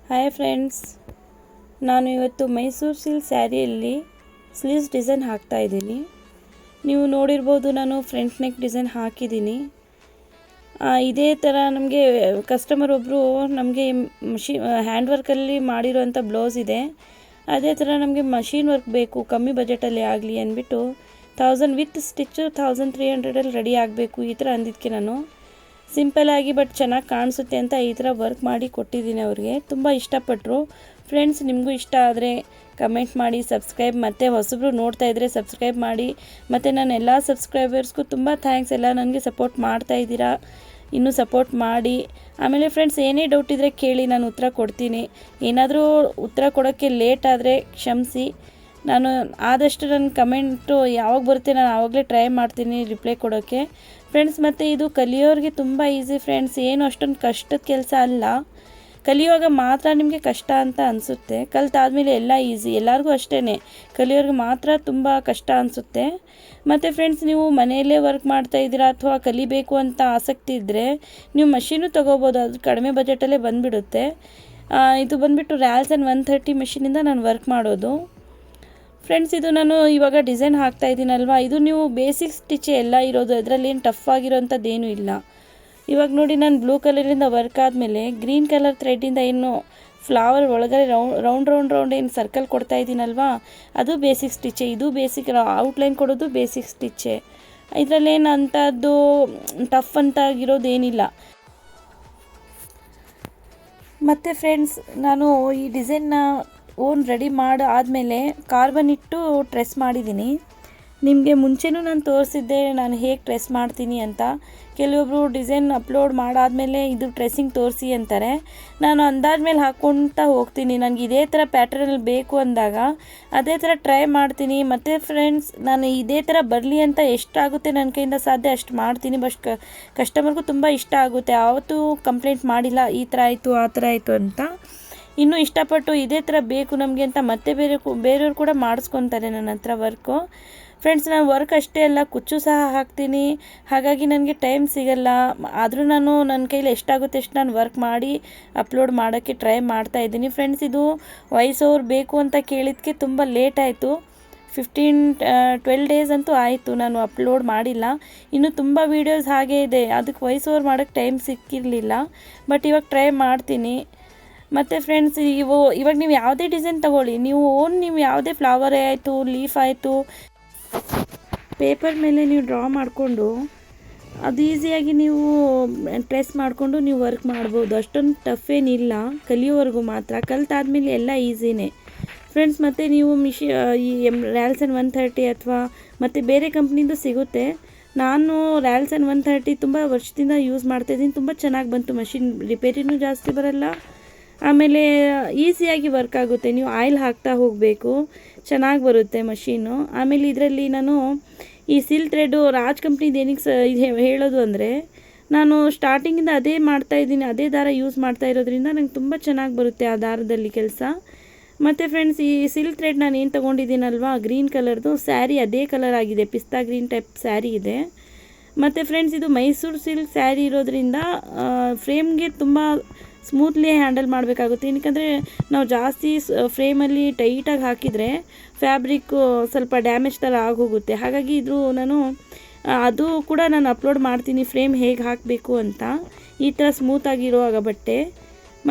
Hi friends, ನಾನು ಇವತ್ತು Mysuru silk ಸ್ಯಾರಿಯಲ್ಲಿ sleeves design ಹಾಕ್ತಾ ಇದ್ದೀನಿ. ನೀವು ನೋಡಿರ್ಬೋದು, ನಾನು ಫ್ರಂಟ್ ನೆಕ್ ಡಿಸೈನ್ ಹಾಕಿದ್ದೀನಿ. ಇದೇ ಥರ ನಮಗೆ ಕಸ್ಟಮರ್ ಒಬ್ಬರು ನಮಗೆ ಹ್ಯಾಂಡ್ ವರ್ಕಲ್ಲಿ ಮಾಡಿರೋಂಥ ಬ್ಲೌಸ್ ಇದೆ, ಅದೇ ಥರ ನಮಗೆ ಮಷೀನ್ ವರ್ಕ್ ಬೇಕು, ಕಮ್ಮಿ ಬಜೆಟಲ್ಲಿ ಆಗಲಿ ಅಂದ್ಬಿಟ್ಟು 1000 ವಿತ್ ಸ್ಟಿಚ್ಚು 1300 ರೆಡಿ ಆಗಬೇಕು ಈ ಥರ ಅಂದಿದ್ದಕ್ಕೆ ನಾನು ಸಿಂಪಲ್ಲಾಗಿ ಬಟ್ ಚೆನ್ನಾಗಿ ಕಾಣಿಸುತ್ತೆ ಅಂತ ಈ ಥರ ವರ್ಕ್ ಮಾಡಿ ಕೊಟ್ಟಿದ್ದೀನಿ. ಅವ್ರಿಗೆ ತುಂಬ ಇಷ್ಟಪಟ್ಟರು. ಫ್ರೆಂಡ್ಸ್, ನಿಮಗೂ ಇಷ್ಟ ಆದರೆ ಕಮೆಂಟ್ ಮಾಡಿ, ಸಬ್ಸ್ಕ್ರೈಬ್, ಮತ್ತು ಹೊಸಬ್ರು ನೋಡ್ತಾ ಇದ್ದರೆ ಸಬ್ಸ್ಕ್ರೈಬ್ ಮಾಡಿ. ಮತ್ತು ನನ್ನ ಎಲ್ಲ ಸಬ್ಸ್ಕ್ರೈಬರ್ಸ್ಗೂ ತುಂಬ ಥ್ಯಾಂಕ್ಸ್. ಎಲ್ಲ ನನಗೆ ಸಪೋರ್ಟ್ ಮಾಡ್ತಾ ಇದ್ದೀರಾ, ಇನ್ನೂ ಸಪೋರ್ಟ್ ಮಾಡಿ. ಆಮೇಲೆ ಫ್ರೆಂಡ್ಸ್, ಏನೇ ಡೌಟ್ ಇದ್ದರೆ ಕೇಳಿ, ನಾನು ಉತ್ತರ ಕೊಡ್ತೀನಿ. ಏನಾದರೂ ಉತ್ತರ ಕೊಡೋಕ್ಕೆ ಲೇಟ್ ಆದರೆ ಕ್ಷಮಿಸಿ. ನಾನು ಆದಷ್ಟು ನನ್ನ ಕಮೆಂಟು ಯಾವಾಗ ಬರುತ್ತೆ ನಾನು ಆವಾಗಲೇ ಟ್ರೈ ಮಾಡ್ತೀನಿ ರಿಪ್ಲೈ ಕೊಡೋಕ್ಕೆ. ಫ್ರೆಂಡ್ಸ್, ಮತ್ತು ಇದು ಕಲಿಯೋರಿಗೆ ತುಂಬ ಈಸಿ ಫ್ರೆಂಡ್ಸ್, ಏನು ಅಷ್ಟೊಂದು ಕಷ್ಟದ ಕೆಲಸ ಅಲ್ಲ. ಕಲಿಯುವಾಗ ಮಾತ್ರ ನಿಮಗೆ ಕಷ್ಟ ಅಂತ ಅನಿಸುತ್ತೆ, ಕಲಿತಾದ್ಮೇಲೆ ಎಲ್ಲ ಈಸಿ. ಎಲ್ಲರಿಗೂ ಅಷ್ಟೇ, ಕಲಿಯೋರಿಗೆ ಮಾತ್ರ ತುಂಬ ಕಷ್ಟ ಅನಿಸುತ್ತೆ. ಮತ್ತು ಫ್ರೆಂಡ್ಸ್, ನೀವು ಮನೆಯಲ್ಲೇ ವರ್ಕ್ ಮಾಡ್ತಾಯಿದ್ದೀರಾ ಅಥವಾ ಕಲಿಬೇಕು ಅಂತ ಆಸಕ್ತಿ ಇದ್ದರೆ ನೀವು ಮಷೀನು ತೊಗೋಬೋದು, ಅದು ಕಡಿಮೆ ಬಜೆಟಲ್ಲೇ ಬಂದುಬಿಡುತ್ತೆ. ಇದು ಬಂದುಬಿಟ್ಟು ರ್ಯಾಲ್ಸನ್ 130 ಮೆಷಿನಿಂದ ನಾನು ವರ್ಕ್ ಮಾಡೋದು. ಫ್ರೆಂಡ್ಸ್, ಇದು ನಾನು ಇವಾಗ ಡಿಸೈನ್ ಹಾಕ್ತಾ ಇದ್ದೀನಲ್ವ, ಇದು ನೀವು ಬೇಸಿಕ್ ಸ್ಟಿಚ್ ಎಲ್ಲ ಇರೋದು, ಅದರಲ್ಲಿ ಏನು ಟಫ್ ಆಗಿರೋಂಥದ್ದೇನೂ ಇಲ್ಲ. ಇವಾಗ ನೋಡಿ, ನಾನು ಬ್ಲೂ ಕಲರಿಂದ ವರ್ಕ್ ಆದಮೇಲೆ ಗ್ರೀನ್ ಕಲರ್ ಥ್ರೆಡ್ಡಿಂದ ಏನು ಫ್ಲವರ್ ಒಳಗಡೆ ರೌಂಡ್ ಏನು ಸರ್ಕಲ್ ಕೊಡ್ತಾ ಇದ್ದೀನಲ್ವ, ಅದು ಬೇಸಿಕ್ ಸ್ಟಿಚ್ಚೆ. ಇದು ಬೇಸಿಕ್ ಔಟ್ಲೈನ್ ಕೊಡೋದು ಬೇಸಿಕ್ ಸ್ಟಿಚ್ಚೆ. ಇದರಲ್ಲೇನು ಅಂಥದ್ದು ಟಫ್ ಅಂತ ಆಗಿರೋದೇನಿಲ್ಲ. ಮತ್ತು ಫ್ರೆಂಡ್ಸ್, ನಾನು ಈ ಡಿಸೈನ್ನ ರೆಡಿ ಆದಮೇಲೆ ಕಾರ್ಬನ್ ಇಟ್ಟು ಟ್ರೆಸ್ ಮಾಡಿದ್ದೀನಿ. ನಿಮಗೆ ಮುಂಚೆನೂ ನಾನು ತೋರಿಸಿದ್ದೆ ನಾನು ಹೇಗೆ ಟ್ರೆಸ್ ಮಾಡ್ತೀನಿ ಅಂತ. ಕೆಲವೊಬ್ಬರು ಡಿಸೈನ್ ಅಪ್ಲೋಡ್ ಮಾಡಾದಮೇಲೆ ಇದು ಟ್ರೆಸ್ಸಿಂಗ್ ತೋರಿಸಿ ಅಂತಾರೆ. ನಾನು ಅಂದಾದ್ಮೇಲೆ ಹಾಕ್ಕೊಳ್ತಾ ಹೋಗ್ತೀನಿ. ನನಗೆ ಇದೇ ಥರ ಪ್ಯಾಟರ್ನಲ್ಲಿ ಬೇಕು ಅಂದಾಗ ಅದೇ ಥರ ಟ್ರೈ ಮಾಡ್ತೀನಿ. ಮತ್ತು ಫ್ರೆಂಡ್ಸ್, ನಾನು ಇದೇ ಥರ ಬರಲಿ ಅಂತ ಎಷ್ಟಾಗುತ್ತೆ ನನ್ನ ಕೈಯಿಂದ ಸಾಧ್ಯ ಅಷ್ಟು ಮಾಡ್ತೀನಿ. ಬಟ್ ಕಸ್ಟಮರ್ಗೂ ತುಂಬ ಇಷ್ಟ ಆಗುತ್ತೆ. ಯಾವತ್ತೂ ಕಂಪ್ಲೇಂಟ್ ಮಾಡಿಲ್ಲ ಈ ಥರ ಆಯಿತು ಆ ಥರ ಆಯಿತು ಅಂತ. ಇನ್ನೂ ಇಷ್ಟಪಟ್ಟು ಇದೇ ಥರ ಬೇಕು ನಮಗೆ ಅಂತ ಮತ್ತೆ ಬೇರೆಯವ್ರು ಕೂಡ ಮಾಡಿಸ್ಕೊತಾರೆ ನನ್ನ ಹತ್ರ ವರ್ಕು. ಫ್ರೆಂಡ್ಸ್, ನಾನು ವರ್ಕ್ ಅಷ್ಟೇ ಅಲ್ಲ, ಕುಚ್ಚು ಸಹ ಹಾಕ್ತೀನಿ. ಹಾಗಾಗಿ ನನಗೆ ಟೈಮ್ ಸಿಗಲ್ಲ. ಆದರೂ ನಾನು ನನ್ನ ಕೈಲಿ ಎಷ್ಟಾಗುತ್ತೆ ಅಷ್ಟು ನಾನು ವರ್ಕ್ ಮಾಡಿ ಅಪ್ಲೋಡ್ ಮಾಡೋಕ್ಕೆ ಟ್ರೈ ಮಾಡ್ತಾಯಿದ್ದೀನಿ. ಫ್ರೆಂಡ್ಸ್, ಇದು ವಾಯ್ಸ್ ಓವರ್ ಬೇಕು ಅಂತ ಕೇಳಿದ್ದಕ್ಕೆ ತುಂಬ ಲೇಟ್ ಆಯಿತು. 12 ಡೇಸ್ ಅಂತೂ ಆಯಿತು ನಾನು ಅಪ್ಲೋಡ್ ಮಾಡಿಲ್ಲ. ಇನ್ನೂ ತುಂಬ ವೀಡಿಯೋಸ್ ಹಾಗೇ ಇದೆ, ಅದಕ್ಕೆ ವಾಯ್ಸ್ ಓವರ್ ಮಾಡೋಕ್ಕೆ ಟೈಮ್ ಸಿಕ್ಕಿರಲಿಲ್ಲ. ಬಟ್ ಇವಾಗ ಟ್ರೈ ಮಾಡ್ತೀನಿ. ಮತ್ತು ಫ್ರೆಂಡ್ಸ್, ಇವಾಗ ನೀವು ಯಾವುದೇ ಡಿಸೈನ್ ತೊಗೊಳ್ಳಿ, ನೀವು ಯಾವುದೇ ಫ್ಲವರೇ ಆಯಿತು, ಲೀಫ್ ಆಯಿತು, ಪೇಪರ್ ಮೇಲೆ ನೀವು ಡ್ರಾ ಮಾಡಿಕೊಂಡು ಅದು ಈಸಿಯಾಗಿ ನೀವು ಟ್ರೆಸ್ ಮಾಡಿಕೊಂಡು ನೀವು ವರ್ಕ್ ಮಾಡ್ಬೋದು. ಅಷ್ಟೊಂದು ಟಫ್ ಏನಿಲ್ಲ, ಕಲಿಯೋವರೆಗೂ ಮಾತ್ರ. ಕಲಿತಾದ್ಮೇಲೆ ಎಲ್ಲ ಈಸಿನೇ ಫ್ರೆಂಡ್ಸ್. ಮತ್ತು ನೀವು ಈ ರ್ಯಾಲ್ಸನ್ 130 ಅಥವಾ ಮತ್ತು ಬೇರೆ ಕಂಪ್ನಿದು ಸಿಗುತ್ತೆ. ನಾನು ರ್ಯಾಲ್ಸನ್ 130 ತುಂಬ ವರ್ಷದಿಂದ ಯೂಸ್ ಮಾಡ್ತಾಯಿದ್ದೀನಿ. ತುಂಬ ಚೆನ್ನಾಗಿ ಬಂತು. ಮಷಿನ್ ರಿಪೇರಿನೂ ಜಾಸ್ತಿ ಬರಲ್ಲ, ಆಮೇಲೆ ಈಸಿಯಾಗಿ ವರ್ಕ್ ಆಗುತ್ತೆ. ನೀವು ಆಯಿಲ್ ಹಾಕ್ತಾ ಹೋಗಬೇಕು, ಚೆನ್ನಾಗಿ ಬರುತ್ತೆ ಮಷೀನು. ಆಮೇಲೆ ಇದರಲ್ಲಿ ನಾನು ಈ ಸಿಲ್ಕ್ ಥ್ರೆಡ್ಡು ರಾಜ್ ಕಂಪ್ನಿದು ಏನಕ್ಕೆ ಹೇಳೋದು ಅಂದರೆ, ನಾನು ಸ್ಟಾರ್ಟಿಂಗಿಂದ ಅದೇ ಮಾಡ್ತಾಯಿದ್ದೀನಿ, ಅದೇ ದಾರ ಯೂಸ್ ಮಾಡ್ತಾ ಇರೋದ್ರಿಂದ ನಂಗೆ ತುಂಬ ಚೆನ್ನಾಗಿ ಬರುತ್ತೆ ಆ ದಾರದಲ್ಲಿ ಕೆಲಸ. ಮತ್ತು ಫ್ರೆಂಡ್ಸ್, ಈ ಸಿಲ್ಕ್ ಥ್ರೆಡ್ ನಾನು ಏನು ತೊಗೊಂಡಿದ್ದೀನಲ್ವ ಗ್ರೀನ್ ಕಲರ್ದು ಸ್ಯಾರಿ, ಅದೇ ಕಲರ್ ಆಗಿದೆ, ಪಿಸ್ತಾ ಗ್ರೀನ್ ಟೈಪ್ ಸ್ಯಾರಿ ಇದೆ. ಮತ್ತು ಫ್ರೆಂಡ್ಸ್, ಇದು ಮೈಸೂರು ಸಿಲ್ಕ್ ಸ್ಯಾರಿ ಇರೋದ್ರಿಂದ ಫ್ರೇಮ್ಗೆ ತುಂಬ ಸ್ಮೂತ್ಲಿ ಹ್ಯಾಂಡಲ್ ಮಾಡಬೇಕಾಗುತ್ತೆ. ಏನಕ್ಕೆ ನಾವು ಜಾಸ್ತಿ ಫ್ರೇಮಲ್ಲಿ ಟೈಟಾಗಿ ಹಾಕಿದರೆ ಫ್ಯಾಬ್ರಿಕ್ಕು ಸ್ವಲ್ಪ ಡ್ಯಾಮೇಜ್ ಥರ ಆಗೋಗುತ್ತೆ. ಹಾಗಾಗಿ ಅದು ಕೂಡ ನಾನು ಅಪ್ಲೋಡ್ ಮಾಡ್ತೀನಿ, ಫ್ರೇಮ್ ಹೇಗೆ ಹಾಕಬೇಕು ಅಂತ, ಈ ಥರ ಸ್ಮೂತಾಗಿರುವಾಗ ಬಟ್ಟೆ.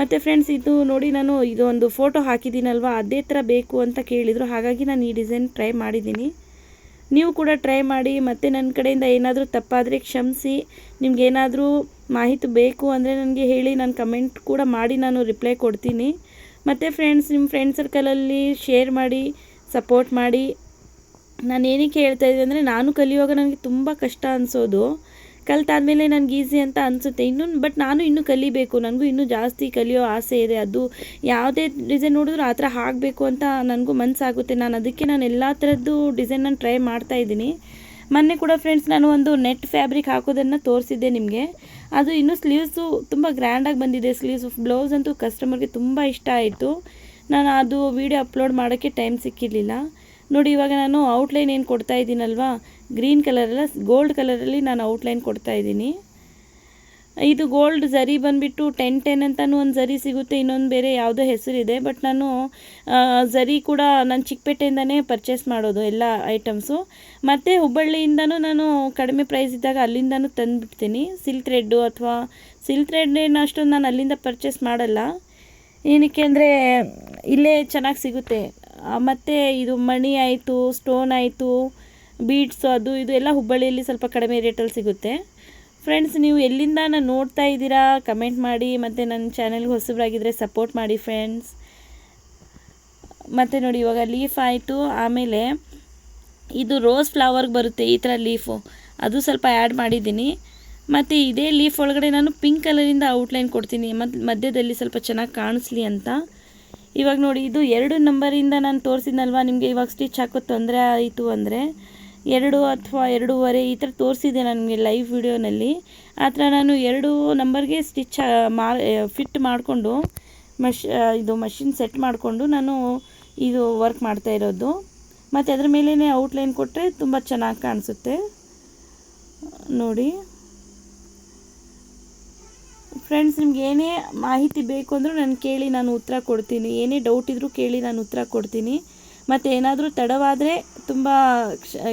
ಮತ್ತು ಫ್ರೆಂಡ್ಸ್, ಇದು ನೋಡಿ, ನಾನು ಇದೊಂದು ಫೋಟೋ ಹಾಕಿದ್ದೀನಲ್ವ, ಅದೇ ಥರ ಬೇಕು ಅಂತ ಕೇಳಿದರು. ಹಾಗಾಗಿ ನಾನು ಈ ಡಿಸೈನ್ ಟ್ರೈ ಮಾಡಿದ್ದೀನಿ. ನೀವು ಕೂಡ ಟ್ರೈ ಮಾಡಿ. ಮತ್ತು ನನ್ನ ಕಡೆಯಿಂದ ಏನಾದರೂ ತಪ್ಪಾದರೆ ಕ್ಷಮಿಸಿ. ನಿಮಗೇನಾದರೂ ಮಾಹಿತಿ ಬೇಕು ಅಂದರೆ ನನಗೆ ಹೇಳಿ, ನಾನು ಕಮೆಂಟ್ ಕೂಡ ಮಾಡಿ ನಾನು ರಿಪ್ಲೈ ಕೊಡ್ತೀನಿ. ಮತ್ತು ಫ್ರೆಂಡ್ಸ್, ನಿಮ್ಮ ಫ್ರೆಂಡ್ ಸರ್ಕಲಲ್ಲಿ ಶೇರ್ ಮಾಡಿ, ಸಪೋರ್ಟ್ ಮಾಡಿ. ನಾನು ಏನಕ್ಕೆ ಹೇಳ್ತಾಯಿದ್ದೆ ಅಂದರೆ, ನಾನು ಕಲಿಯುವಾಗ ನನಗೆ ತುಂಬ ಕಷ್ಟ ಅನಿಸೋದು, ಕಲಿತಾದ್ಮೇಲೆ ನನಗೆ ಈಸಿ ಅಂತ ಅನಿಸುತ್ತೆ ಬಟ್ ನಾನು ಇನ್ನೂ ಕಲಿಬೇಕು, ನನಗೂ ಇನ್ನೂ ಜಾಸ್ತಿ ಕಲಿಯೋ ಆಸೆ ಇದೆ. ಅದು ಯಾವುದೇ ಡಿಸೈನ್ ನೋಡಿದ್ರು ಆ ಥರ ಹಾಕಬೇಕು ಅಂತ ನನಗೂ ಮನಸ್ಸಾಗುತ್ತೆ. ಅದಕ್ಕೆ ನಾನು ಎಲ್ಲ ಥರದ್ದು ಡಿಸೈನ್ ನಾನು ಟ್ರೈ ಮಾಡ್ತಾಯಿದ್ದೀನಿ. ಮೊನ್ನೆ ಕೂಡ ಫ್ರೆಂಡ್ಸ್, ನಾನು ಒಂದು ನೆಟ್ ಫ್ಯಾಬ್ರಿಕ್ ಹಾಕೋದನ್ನು ತೋರಿಸಿದ್ದೆ ನಿಮಗೆ. ಅದು ಇನ್ನೂ ಸ್ಲೀವ್ಸು ತುಂಬ ಗ್ರ್ಯಾಂಡಾಗಿ ಬಂದಿದೆ. ಸ್ಲೀವ್ಸ್ ಬ್ಲೌಸ್ ಅಂತೂ ಕಸ್ಟಮರ್ಗೆ ತುಂಬ ಇಷ್ಟ ಆಯಿತು. ನಾನು ಅದು ವೀಡಿಯೋ ಅಪ್ಲೋಡ್ ಮಾಡೋಕ್ಕೆ ಟೈಮ್ ಸಿಕ್ಕಿರಲಿಲ್ಲ. ನೋಡಿ, ಇವಾಗ ನಾನು ಔಟ್ಲೈನ್ ಏನು ಕೊಡ್ತಾ ಇದ್ದೀನಲ್ವಾ, ಗ್ರೀನ್ ಕಲರಲ್ಲ ಗೋಲ್ಡ್ ಕಲರಲ್ಲಿ ನಾನು ಔಟ್ಲೈನ್ ಕೊಡ್ತಾ ಇದ್ದೀನಿ. ಇದು ಗೋಲ್ಡ್ ಝರಿ ಬಂದುಬಿಟ್ಟು 10 ಅಂತಲೂ ಒಂದು ಝರಿ ಸಿಗುತ್ತೆ, ಇನ್ನೊಂದು ಬೇರೆ ಯಾವುದೋ ಹೆಸರಿದೆ. ಬಟ್ ನಾನು ಝರಿ ಕೂಡ ನಾನು ಚಿಕ್ಕಪೇಟೆಯಿಂದನೇ ಪರ್ಚೇಸ್ ಮಾಡೋದು ಎಲ್ಲ ಐಟಮ್ಸು. ಮತ್ತು ಹುಬ್ಬಳ್ಳಿಯಿಂದನೂ ನಾನು ಕಡಿಮೆ ಪ್ರೈಸ್ ಇದ್ದಾಗ ಅಲ್ಲಿಂದನೂ ತಂದುಬಿಡ್ತೀನಿ. ಸಿಲ್ಕ್ ಥ್ರೆಡ್ಡು ಅಥವಾ ಸಿಲ್ಕ್ ಥ್ರೆಡ್ಡೇನು ಅಷ್ಟೊಂದು ನಾನು ಅಲ್ಲಿಂದ ಪರ್ಚೇಸ್ ಮಾಡಲ್ಲ. ಏನಕ್ಕೆ ಅಂದರೆ ಇಲ್ಲೇ ಚೆನ್ನಾಗಿ ಸಿಗುತ್ತೆ. ಮತ್ತು ಇದು ಮಣಿ ಆಯಿತು, ಸ್ಟೋನ್ ಆಯಿತು, ಬೀಡ್ಸು, ಅದು ಇದು ಎಲ್ಲ ಹುಬ್ಬಳ್ಳಿಯಲ್ಲಿ ಸ್ವಲ್ಪ ಕಡಿಮೆ ರೇಟಲ್ಲಿ ಸಿಗುತ್ತೆ. ಫ್ರೆಂಡ್ಸ್, ನೀವು ಎಲ್ಲಿಂದ ನಾನು ನೋಡ್ತಾ ಇದ್ದೀರಾ ಕಮೆಂಟ್ ಮಾಡಿ, ಮತ್ತು ನನ್ನ ಚಾನೆಲ್ಗೆ ಹೊಸಬರಾಗಿದ್ದರೆ ಸಪೋರ್ಟ್ ಮಾಡಿ ಫ್ರೆಂಡ್ಸ್. ಮತ್ತು ನೋಡಿ, ಇವಾಗ ಲೀಫ್ ಆಯಿತು. ಆಮೇಲೆ ಇದು ರೋಸ್ ಫ್ಲವರ್ಗೆ ಬರುತ್ತೆ ಈ ಥರ ಲೀಫು, ಅದು ಸ್ವಲ್ಪ ಆ್ಯಡ್ ಮಾಡಿದ್ದೀನಿ. ಮತ್ತು ಇದೇ ಲೀಫ್ ಒಳಗಡೆ ನಾನು ಪಿಂಕ್ ಕಲರಿಂದ ಔಟ್ಲೈನ್ ಕೊಡ್ತೀನಿ, ಮತ್ತು ಮಧ್ಯದಲ್ಲಿ ಸ್ವಲ್ಪ ಚೆನ್ನಾಗಿ ಕಾಣಿಸ್ಲಿ ಅಂತ. ಇವಾಗ ನೋಡಿ, ಇದು 2 ನಂಬರಿಂದ ನಾನು ತೋರಿಸಿದ್ನಲ್ವ ನಿಮಗೆ. ಇವಾಗ ಸ್ಟಿಚ್ ಹಾಕೋದು ತೊಂದರೆ ಆಯಿತು ಅಂದರೆ 2 ಅಥವಾ 2.5 ಈ ಥರ ತೋರಿಸಿದೆ ನನಗೆ ಲೈವ್ ವಿಡಿಯೋನಲ್ಲಿ. ಆ ಥರ ನಾನು 2 ನಂಬರ್ಗೆ ಸ್ಟಿಚ್ ಫಿಟ್ ಮಾಡಿಕೊಂಡು ಇದು ಮಷಿನ್ ಸೆಟ್ ಮಾಡಿಕೊಂಡು ನಾನು ಇದು ವರ್ಕ್ ಮಾಡ್ತಾ ಇರೋದು. ಮತ್ತು ಅದ್ರ ಮೇಲೇ ಔಟ್ಲೈನ್ ಕೊಟ್ಟರೆ ತುಂಬ ಚೆನ್ನಾಗಿ ಕಾಣಿಸುತ್ತೆ ನೋಡಿ. ಫ್ರೆಂಡ್ಸ್, ನಿಮ್ಗೆ ಏನೇ ಮಾಹಿತಿ ಬೇಕು ಅಂದರೂ ನಾನು ಕೇಳಿ, ನಾನು ಉತ್ತರ ಕೊಡ್ತೀನಿ. ಏನೇ ಡೌಟ್ ಇದ್ದರೂ ಕೇಳಿ, ನಾನು ಉತ್ತರ ಕೊಡ್ತೀನಿ. ಮತ್ತು ಏನಾದರೂ ತಡವಾದರೆ ತುಂಬ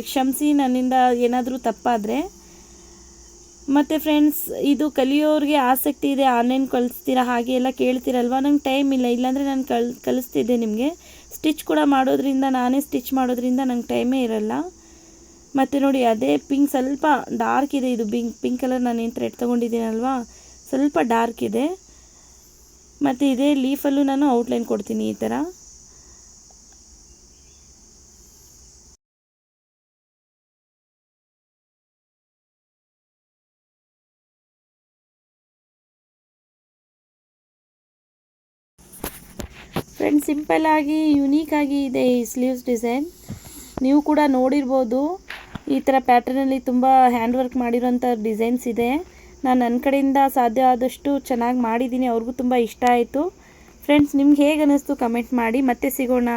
ಕ್ಷಮಿಸಿ, ನನ್ನಿಂದ ಏನಾದರೂ ತಪ್ಪಾದರೆ. ಮತ್ತು ಫ್ರೆಂಡ್ಸ್, ಇದು ಕಲಿಯೋರಿಗೆ ಆಸಕ್ತಿ ಇದೆ, ಆನ್ಲೈನ್ ಕಲಿಸ್ತೀರಾ ಹಾಗೆ ಎಲ್ಲ ಕೇಳ್ತೀರಲ್ವ. ನಂಗೆ ಟೈಮ್ ಇಲ್ಲ, ಇಲ್ಲಾಂದರೆ ನಾನು ಕಲಿಸ್ತಿದ್ದೆ ನಿಮಗೆ. ಸ್ಟಿಚ್ ಕೂಡ ಮಾಡೋದ್ರಿಂದ, ನಾನೇ ಸ್ಟಿಚ್ ಮಾಡೋದ್ರಿಂದ ನಂಗೆ ಟೈಮೇ ಇರಲ್ಲ. ಮತ್ತು ನೋಡಿ, ಅದೇ ಪಿಂಕ್ ಸ್ವಲ್ಪ ಡಾರ್ಕ್ ಇದೆ. ಇದು ಪಿಂಕ್ ಕಲರ್ ನಾನು ಏನು ಥ್ರೆಡ್ ತೊಗೊಂಡಿದ್ದೀನಲ್ವಾ, ಸ್ವಲ್ಪ ಡಾರ್ಕ್ ಇದೆ. ಮತ್ತು ಇದೇ ಲೀಫಲ್ಲೂ ನಾನು ಔಟ್ಲೈನ್ ಕೊಡ್ತೀನಿ ಈ ಥರ. ಫ್ರೆಂಡ್ಸ್, ಸಿಂಪಲ್ಲಾಗಿ ಯುನೀಕಾಗಿ ಇದೆ ಈ ಸ್ಲೀವ್ಸ್ ಡಿಸೈನ್. ನೀವು ಕೂಡ ನೋಡಿರ್ಬೋದು, ಈ ಥರ ಪ್ಯಾಟರ್ನಲ್ಲಿ ತುಂಬ ಹ್ಯಾಂಡ್ ವರ್ಕ್ ಮಾಡಿರೋಂಥ ಡಿಸೈನ್ಸ್ ಇದೆ. ನಾನು ನನ್ನ ಕಡೆಯಿಂದ ಸಾಧ್ಯ ಆದಷ್ಟು ಚೆನ್ನಾಗಿ ಮಾಡಿದ್ದೀನಿ, ಅವ್ರಿಗೂ ತುಂಬ ಇಷ್ಟ ಆಯಿತು. ಫ್ರೆಂಡ್ಸ್, ನಿಮ್ಗೆ ಹೇಗೆ ಅನ್ನಿಸ್ತು ಕಮೆಂಟ್ ಮಾಡಿ. ಮತ್ತೆ ಸಿಗೋಣ.